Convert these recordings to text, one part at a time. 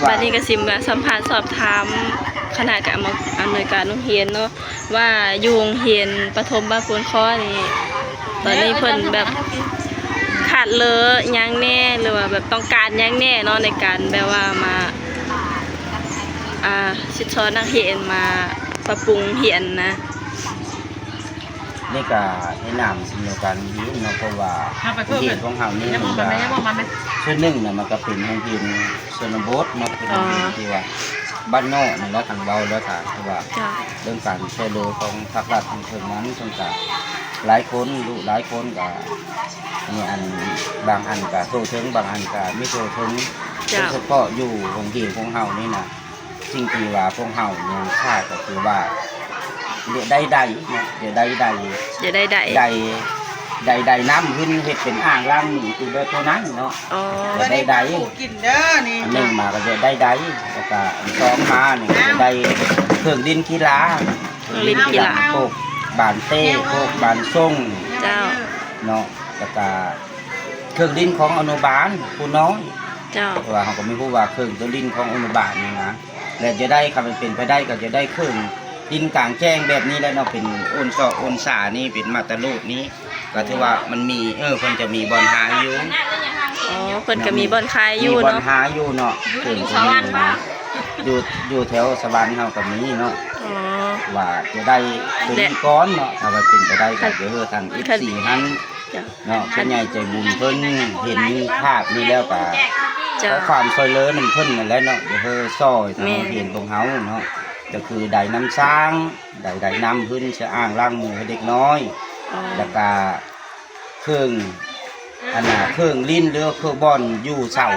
บัดนี้ก็สิมาสัมภาษณ์สอบถามคณะกรรมอำนวยการโรงเรียนเนาะว่าอยู่โรงเรียนประถมบ้านปูนค้อนี่ตอนนี้เพิ่นแบบขาดเหลือหยังแน่หรือว่าแบบต้องการหยังแน่เนาะในการแบบว่ามาชิดซ้อนนักเรียนมาปรับปรุงเรียนนะนี่ก็แนะนำสิ่งเดียวกันนี้เนาะเพราะว่าโรงเรียนของเฮานี่มันก็ส่วนหนึ่งน่ะมันก็เป็นโรงเรียนชนบทเนาะเป็นโรงเรียนที่ว่าบ้านนอกนี่แหละทางเว้าแล้วค่ะเพราะว่าเรื่องการช่วยเหลือของภาครัฐทางเพิ่นนั้นซึ่งก็หลายคนลูกหลายคนก็มีอันบางอันก็โทรถึงบางอันก็ไม่โทรถึงโดยเฉพาะอยู่โรงเรียนของเฮานี่น่ะสิ่งที่ว่าพวกเฮายังขาดก็คือว่าเดี๋ยวได้เนาะเดี๋ยวได้น้ำขึ้นเห็ดเป็นอ่างล่างหนึ่งคือแบบตัวนั้นเนาะได้กินเด้อนี่อันหนึ่งมาก็จะได้แล้วก็สองมาเนี่ยจะได้เครื่องดินกีฬาพวกบานเต้พวกบานส่งเจ้าเนาะแล้วก็เครื่องดินของอนุบาลผู้น้อยเจ้าว่าเขาก็ไม่พูดว่าเครื่องดินของอนุบาลนี่นะและจะได้คำเป็นไปได้ก็จะได้เครื่องดินกลางแจ้งแบบนี้แล้วเนาะเป็นโอนสานี่เป็นมาตรลูกนี้ก็ถือว่ามันมีเพิ่นจะมีบอลหาอยู่เพิ่นก็มีบอลคายอยู่เนาะมีบอลเนาะหาอยู่เนาะถึงสวรรค์อยู่แถวสวรรค์เฮาก็มีเนาะว่าจะได้เป็นก้อนเนาะถ้าว่าเป็นไปได้ก็เดี๋ยวทาง F4 นั้นเนาะผู้ใหญ่ใจบุญเพิ่นเห็นภาพนี้แล้วก็ขอความช่วยเหลือนำเพิ่นนั่นแหละเนาะเดี๋ยวซอยทางเห็นตรงเฮาเนาะก็คือได้น้ำช้างได้น้ำพื้นจะอ่างล้างมือให้เด็กน้อยแล้วก็เครื่องเครื่องลิ้นหรือเครื่องบอลอยู่เสา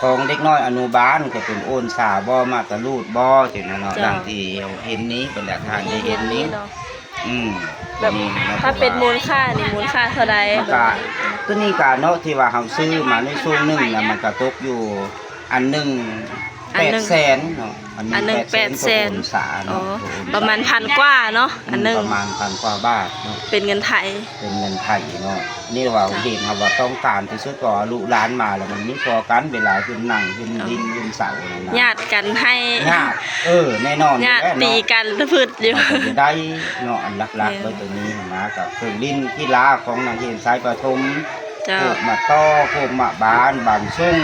ของเด็กน้อยอนุบาลก็เป็นโอนสาบ่มาตะลูดบ่ถึงเนาะดังที่เห็นนี้เป็นหลักฐานที่เห็นนี้แบบถ้าเป็นมูลค่านี่มูลค่าเท่าใดตัวนี้ก็เนาะที่ว่าเฮาซื้อมาในช่วงนึงน่ะมันก็ตกอยู่อันนึง800,000เนาะอันนึง800,000ประมาณ1,000 กว่าเนาะอันนึงประมาณ1,000 กว่าบาทเนาะเป็นเงินไทยเนาะนี่ว่าเห็นครับว่าต้องการที่สุดก็ลูกหลานมาแล้วมันมีพอกันเวลาขึ้นนั่งขึ้นดินขึ้นเสานะญาติกันให้ญาติแน่นอนญาติตีกันพืชอยู่จะได้เนาะอันหลักๆไว้ตัวนี้นะกับเครื่องดินกีฬาของนักเรียนสายประถมพวกมาต้อพวกมาบานส่ง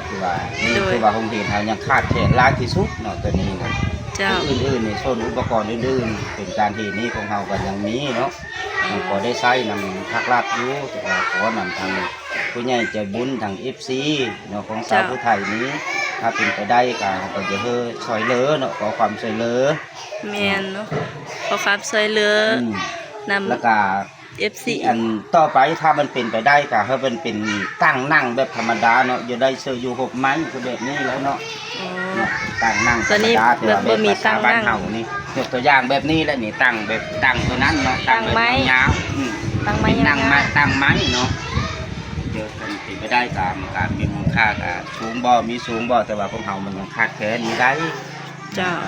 คือว่านี่คือว่าโรงเรียนเฮายังขาดแคลนหลายที่สุดเนาะตัวนี้นะอื่นๆในโซนอุปกรณ์อื่นๆเป็นการที่นี้ของเฮาก็ยังมีเนาะพอได้ใช้นำภาครัฐอยู่แต่ว่าขอนำทางผู้ใหญ่ใจบุญทาง FC เนาะของสาวผู้ไทยนี้ถ้าเป็นไปได้ก็จะช่วยเหลือเนาะขอความช่วยเหลือแม่นเนาะขอความช่วยเหลือนำแล้วก็FC อันต่อไปถ้ามันเป็นไปได้ก็ให้มันเป็นตั้งนั่งแบบธรรมดาเนาะอยู่ได้เสื้ออยู่6ไม้คือแบบนี้แล้วเนาะตั้งนั่งธรรมดาแต่ว่าแบบภาษาบ้านเฮานี่ยกตัวอย่างแบบนี้แล้วนี่ตั้งแบบตั้งตัวนั้นเนาะตั้งแบบยาวตั้งไม้ตั้งไม้เนาะเดี๋ยวเป็นไปได้ตามการมีมูลค่าก็สูงบ่มีสูงบ่แต่ว่าพวกเฮามันยังขาดแคลนอยู่ได้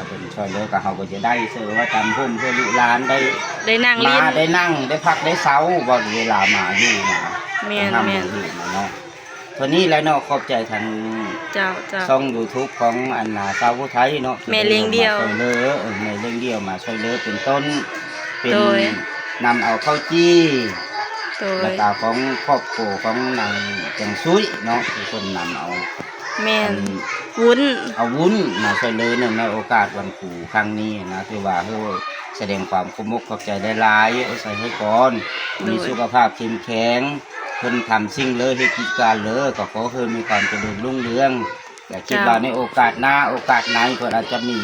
เป็นช่วยเหลือกับเขาก็จะได้เสื้อว่าจำพุ่มเพื่อลูกหลานได้นั่งลิ้นได้นั่งได้พักได้เช้าบ่เวลามาอยู่มาแม่นเนาะตัวนี้แล้วเนาะขอบใจทางช่อง YouTube ของอันสาวผู้ไทยเนาะแม่เลี้ยงเดียวช่วยเหลือแม่เลี้ยงเดียวมาช่วยเหลือเป็นต้นเป็นนำเอาข้าวจี้แล้วก็ของครอบครัวของนางจังซุยเนาะที่คนนำเอาแม่นวุ้นเอาวุ้นมาช่วยเหลือในโอกาสวันครูครั้งนี้นะคือว่าแสดงความขอบคุณขอบใจได้หลายใส่ให้ก่อนมีสุขภาพเข้มแข็งเพิ่นทำสิ่งเลยให้กิจการเลยก็ขอให้มีความเจริญรุ่งเรืองแต่คิดว่าในโอกาสหน้าโอกาสไหนเพิ่นอาจจะมี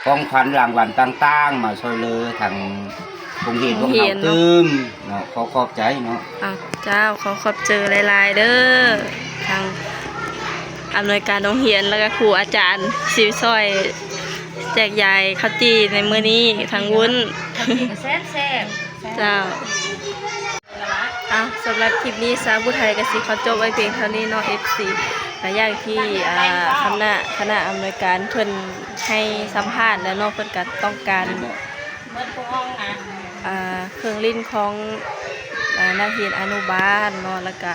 ของขวัญรางวัลต่างๆมาช่วยเหลือทางโรงเรียนของเราตื้มเนาะขอบใจเนาะเจ้าขอบเจอหลายๆเด้อทางอำนวยการโรงเรียนแล้วก็ครูอาจารย์ซิวซอยแจกยายข้าวจีในมื้อนี้ทางวุ้นแซ่บเจ้าสำหรับคลิปนี้สาวผู้ไทยก็สิขอจบไว้เพียงเท่านี้เนาะ FC และอย่างที่คณะอำนวยการเพิ่นให้สัมภาษณ์แล้วเนาะเพิ่นก็ต้องการเครื่องลิ้นของนักเรียนอนุบาลเนาะแล้วก็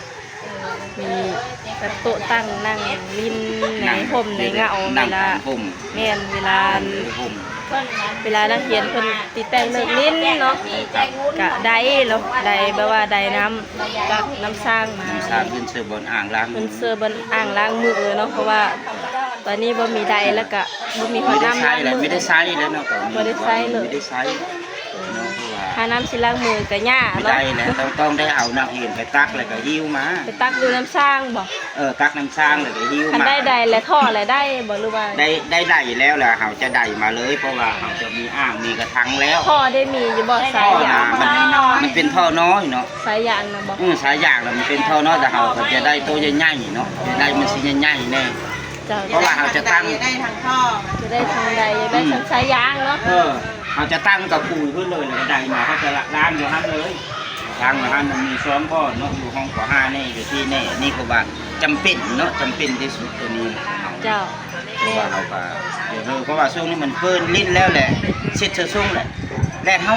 มีแบบโต๊ะตั้งนั่งลิ้นในห่มในเงาเว นั่ง ลา ห่ม แม่นเวลา ห่ม นักเรียนเพิ่นติดแต่งเลิกลิ้นเนาะก็ได้แล้วได้แบบว่าได้น้ำจากน้ำสร้างมา น้ำสร้างขึ้นเสือบนอ่างล้าง เพิ่นเสื้อบนอ่างล้างมือเนาะเพราะว่าตอนนี้บ่มีใดแล้วก็บ่มี ไม่ได้ น้ำ ใช้ ล้าง แล้ว มือ ไม่ได้ใช้แล้วเนาะ บ่ได้ใช้เลย ไม่ได้ใช้เนาะเพราะว่า หาน้ำสิล้างมือก็ยาก ไม่ เนาะ ได้แล้วต้องได้เอานักเรียนไปตักแล้วก็หิ้วมา ไปตักดูน้ำสร้างบ่ ตักน้ำสร้างแล้วก็หิ้ว คัน มา ได้ใดและท่อและได้บ่หรือว่า ได้แล้วแหละเขาจะได้มาเลยเพราะว่าเขาจะมีอ่างมีกระทังแล้ว ท่อได้มีอยู่บ่สาย ท่อย า นะ ง มันเป็นท่อน้อยเนาะ สายยางนะบ่ สายยางแล้วมันเป็นท่อน้อยแต่เขาก็จะได้ตัวใหญ่ๆเนาะจะได้มันสิใหญ่ๆแน่ เจ้า เพราะว่าเขาจะตั้ง ได้ทางท่อ จะได้ทางใดได้ทางสายยางเนาะ เขาจะตั้งกับปูขึ้นเลยแล้วก็ได้มาเขาจะล้างอยู่ฮั่นเลยล้างอยู่ฮั่นมันมีซ้อมพ่อเนาะอยู่ห้องป .5 นี่อยู่ที่นี่นี่ก็ว่าจำเป็นเนาะจำเป็นที่สุดตัวนี้ เจ้า เพราะ แม่ ว่าเขาก็เพราะว่าช่วงนี้มันเพิ่นลิ้นแล้วแหละเช็ดช่วงแหละแรกเขา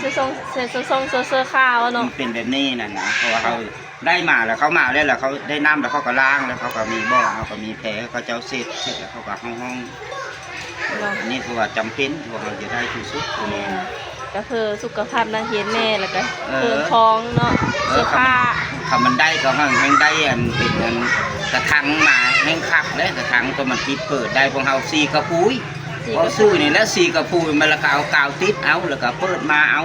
เป็นทรงเสื้อขาว มั เนาะ นเป็นแบบนี้น่ะนะเพราะว่าเขาได้มาแล้วเขามาแล้วเขาได้น้ำแล้วเขาก็ล้างแล้วเขาก็มีบ่อเขาก็มีแผลเขาจะเอาเช็ดแล้วเขาก็ห้อง เนาะ นี่คือว่าจำเป็นที่ว่าเราจะได้ที่สุดตัวนี้ ก็คือสุขภาพนักเรียนแม่แล้วก็ เออ เพิ่มท้องเนาะเสื้อผ้า ถ้ามันได้ก็แห้งได้อันเป็นอันกระทังมาแห้งคักเลยกระทังตัวมันปิดเปิดได้พวกเฮาซีกระปุยพอซื้อนี่แล้วซีกระปุยมันแล้วก็เอากาวติดเอาแล้วก็เปิดมาเอา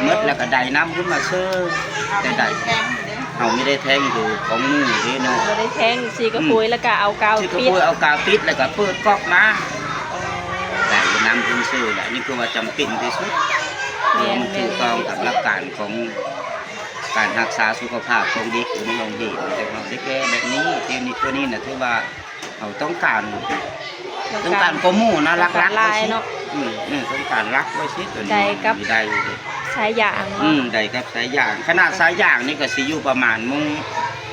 เมดแล้วก็ได้น้ำขึ้นมาเชื่อแต่ได้เฮาไม่ได้แทงอยู่ของมือนี่เนาะ บ่ได้แทงสีกระปุยแล้วก็เอากาว ซีกระ ปิด ปุยเอากาวติดแล้วก็เปิดก๊อกมาได้น้ำขึ้นซื้อแหละนี่คือว่าจำเป็นที่สุด แม่น มันถูกต้องกับหลักการของการรักษาสุขภาพของเด็กอยู่ในโรงเรียนแต่เราเด็กแบบนี้ตัวนี้นะถือว่าเราต้องการข้อมูลนะรักไว้สิต้องการรักไว้สิตัวนี้ได้ สายยาง ได้ครับสายยางขนาดสายยางนี่ก็สิอยู่ประมาณมุง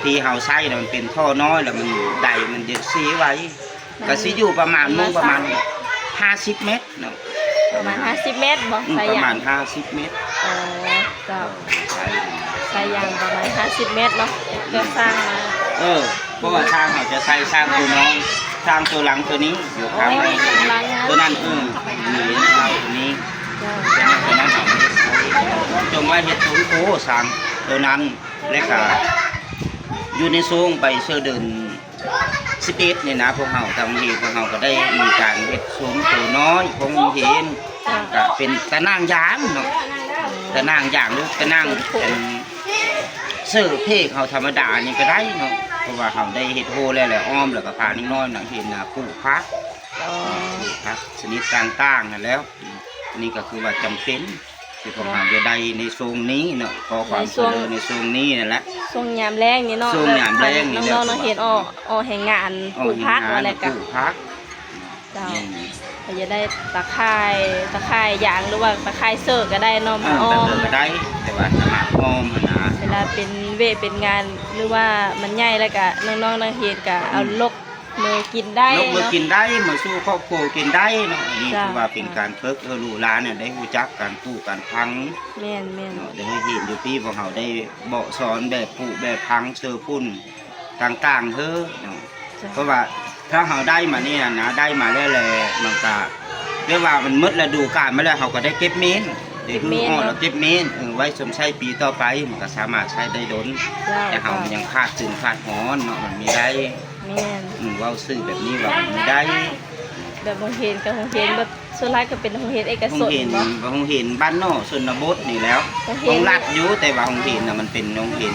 ที่เฮาใช้มันเป็นท่อน้อยแล้วมันได้มันเด็ดซีไว้ก็สิอยู่ประมาณมุงประมาณ50 เมตรเนาะ ประมาณ50 เมตรบ่สาย ประ ยาง มาณ50 เมตร อ๋อเจ้าสายยางประมาณ50 เมตรเนาะก็สร้างมา เพราะว่าช่างเขาจะใช้ช่างตัวน้องช่างตัวหลังตัวนี้อยู่ข้างในตัวนั้นมีนะครับตัวนี้ตัวนั้นเขาไม่ได้ใช้จงไว้เห็ดตัวโค้สั่งตัวนั้นและก็อยู่ในซูงไปเชื่อเดิน11เนี่ยนะพวกเขาทำเห็นพวกเขาก็ได้มีการเห็ดซูงตัวน้อยคงเห็นก็เป็นตะนางยางเนาะตะนางยางหรือตะนางเป็นเสื้อเพกเขาธรรมดานี่ก็ได้เนาะเพราะว่าเขาได้เห็ดโฮแล้วแหละอ้อมแล้วก็ผ่านนิดน้อยหนังเห็นนะปลูกพักชนิดต่างๆนั่นแล้วนี่ก็คือว่าจำเป็นที่พวกเขาจะได้ในทรงนี้เนาะพอความเจริญในทรงนี้นั่นแหละ ช่วงยามแรงนี่เนาะ ช่วงยามแล้งนี่ น้องๆเห็นออกแห่งงานปลูกพักอะไรกัน ปลูกพัก เจ้าก็จะได้ตะไคร้ยางหรือว่าตะไคร้เสิร์ฟก็ได้เนาะมาอ้อ แต่ ม เดินก็ได้แต่ว่าสมัครอ้อมนะ เวลาเป็นเป็นงานหรือว่ามันใหญ่แล้วก็น้องๆนักเรียนก็เอาลกมือกินได้ นกมา เนาะ กินได้มาสู้ครอบครัวกินได้เนาะนี่ จ้ะ คือว่าเป็นการเพิกลูร้านเนี่ยได้รู้จักการปลูกการพัง แม่น เนาะได้เห็นอยู่ที่พวกเขาได้เบาะสอนแบบปลูกแบบพังเสือพุ่นต่างๆเฮ้อเนาะ จ้ะ เพราะว่าถ้าเขาได้มานี่นะได้มาแล้วเลยมันก็เรียกว่ามันมืดฤดูกาลมาแล้วเขาก็ได้เก็บเมนเดี๋ยวคืออ้อเราเก็บเมนไว้สมใช้ปีต่อไปมันก็สามารถใช้ได้ดน เจ้า แต่เขายังขาดถึงขาดหอนเนาะมันมีได้ แม่น เว่าซื้อแบบนี้ว่ามันมีได้ แบบโรงเรียนกับโรงเรียนแบบส่วนหลายก็เป็นโรงเรียนเอก ค ช ง น เห็น บ่ คงเห็นบ้านนอกชนบทนี่แล้ว โรงเรี ข ยน องรัฐอยู่แต่ว่าคงเห็นน่ะมันเป็นโรงเรียน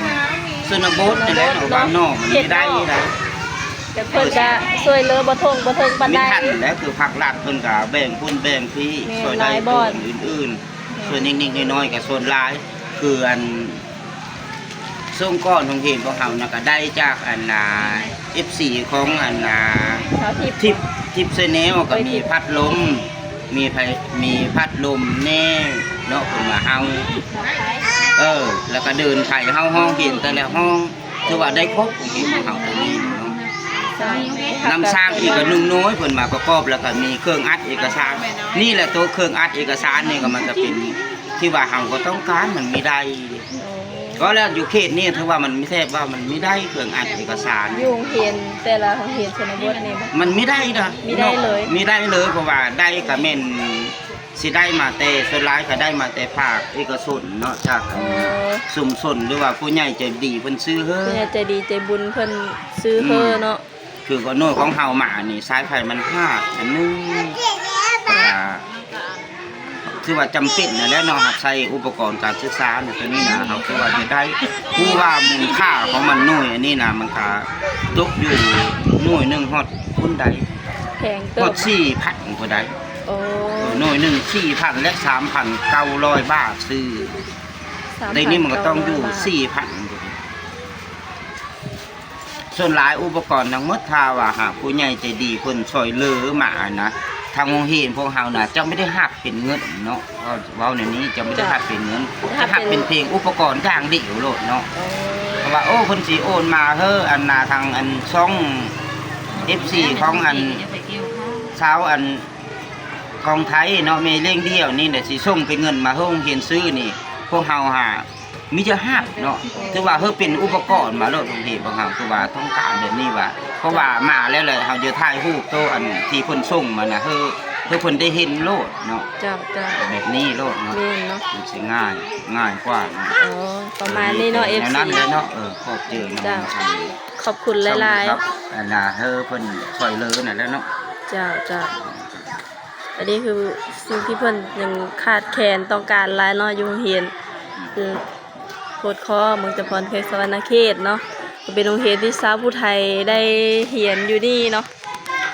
ชนบทนี่แหละเนาะบ้านนอกมันไม่ได้ได้ แต่เพิ่นก็ช่วยเหลือบ่ทงปาน มี ใด ทันแล้วคือภาครัฐเพิ่นก็แบ่งพุ่นแบ่งพี่ แม่ ช่วยได้ หลายบ่ บ่ อน อื่นๆส่วนนิ่งๆน้อยๆกับส่วนหลายคืออันส่งก้อนของเห็นของเฮานะก็ได้จากอันFC ของอัน สาวทิพย์ ทิปเซเนลก็มีพัดลมมีพัดลมแน่เนาะเพิ่นมาเฮาแล้วก็เดินไถ่เฮาห้องเห็นแต่ละห้องถือว่าได้ครบของเห็นของเฮาตรงนี้เนาะ นำสร้างอีกก็นุ่งน้อยเพิ่นมาประกอบแล้วก็มีเครื่องอัดเอกสารนี่แหละตัวเครื่องอัดเอกสารนี่ก็มันจะเป็นที่ว่าเฮาก็ต้องการมันมีได้ ก็แล้วอยู่เขตนี่ถือว่ามันไม่แทบว่ามันไม่ได้เครื่องอัดเอกสาร อยู่โรงเรียนแต่ละโรงเรียนชนบทนี่บ่ มันไม่ได้นะ ไม่ได้เลย ไม่ได้เลยเพราะว่าได้ก็แม่นสิได้มาแต่ส่วนหลายก็ได้มาแต่ภาคเอกชนเนาะจาก โอ้ ชุมชนหรือว่าผู้ใหญ่ใจดีเพิ่นซื้อเฮ้อ เพิ่นใจดีใจบุญเพิ่นซื้อเฮอเนาะ คือก็โน่ของเฮามานี่สายไฟมันห้าอันนึงคือว่าจำเป็นนั่นแหละเนาะหากใช้อุปกรณ์การศึกษาเนี่ยตัวนี้นะเขาคือว่าจะได้ผู้ว่ามูลค่าของมันหน่วยอันนี้นะมันก็ตกอยู่หน่วยหนึงฮอดคุณใด แพง ฮ เติ อบ ด4,000ผู้ใด โอ้ หน่วยหนึง4,000และ 3,900 บาทซื้อในนี้มันก็ต้องอยู่ 4,000 ส่วนหลายอุปกรณ์ทั้งหมดถ้าว่าหากผู้ใหญ่ใจดีเพิ่นช่วยเหลือมานะทางโรงเรียนพวกเฮาน่ะจะไม่ได้หักเป็นเงินเนาะเว้าในนี้จะไม่ได้หักเป็นเงินจะหักเป็นเพียงอุปกรณ์อย่างเดียวโลดเนาะ โอ้ เพราะว่าโอ้เพิ่นสิโอนมาเฮ้ออันน่ะทางอันช่อง FC ของอันชาวอันของไทยเนาะแม่เลี้ยงเดียวนี่น่ะสิส่งเป็นเงินมาให้โรงเรียนซื้อนี่พวกเฮาหามีจะหักเนาะถือว่าเฮ้อเป็นอุปกรณ์มาโลดโรงเรียนพวกเฮาคือว่าต้องการแบบนี้ว่าเพราะว่ามาแล้วเลยเฮาจะถ่ายรูปโตอันที่เพิ่นส่งมาน่ะเฮ้อเพิ่นได้เห็นโลดเนาะ เจ้าเจ้า แบบนี้โลดเนาะ แม่นเนาะ มันสิง่ายกว่าเนาะ อ๋อประมาณนี้เนาะ แนว FC นั้นเลยเนาะขอบเจอเนาะ เจ้าขอบคุณหลาย ครับอันน่ะเฮ้อเพิ่นช่วยเหลือนั่นแหละเนาะ ๆเจ้าเจ้าอันนี้คือสิ่งที่เพิ่นยังขาดแคลนต้องการหลายเนาะอยู่โรงเรียนคือโพดคอเมืองจำพรเขตสวรรณเขตเนาะก็เป็นโรงเรียนที่สาวผู้ไทยได้เรียนอยู่นี่เนาะ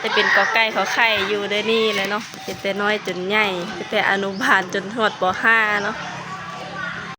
จะเป็นกอไก่ขอไข่อยู่ได้นี่เลยเนาะเป็นแต่น้อยจนใหญ่เป็นแต่อนุบาลจนฮอดป .5 เนาะ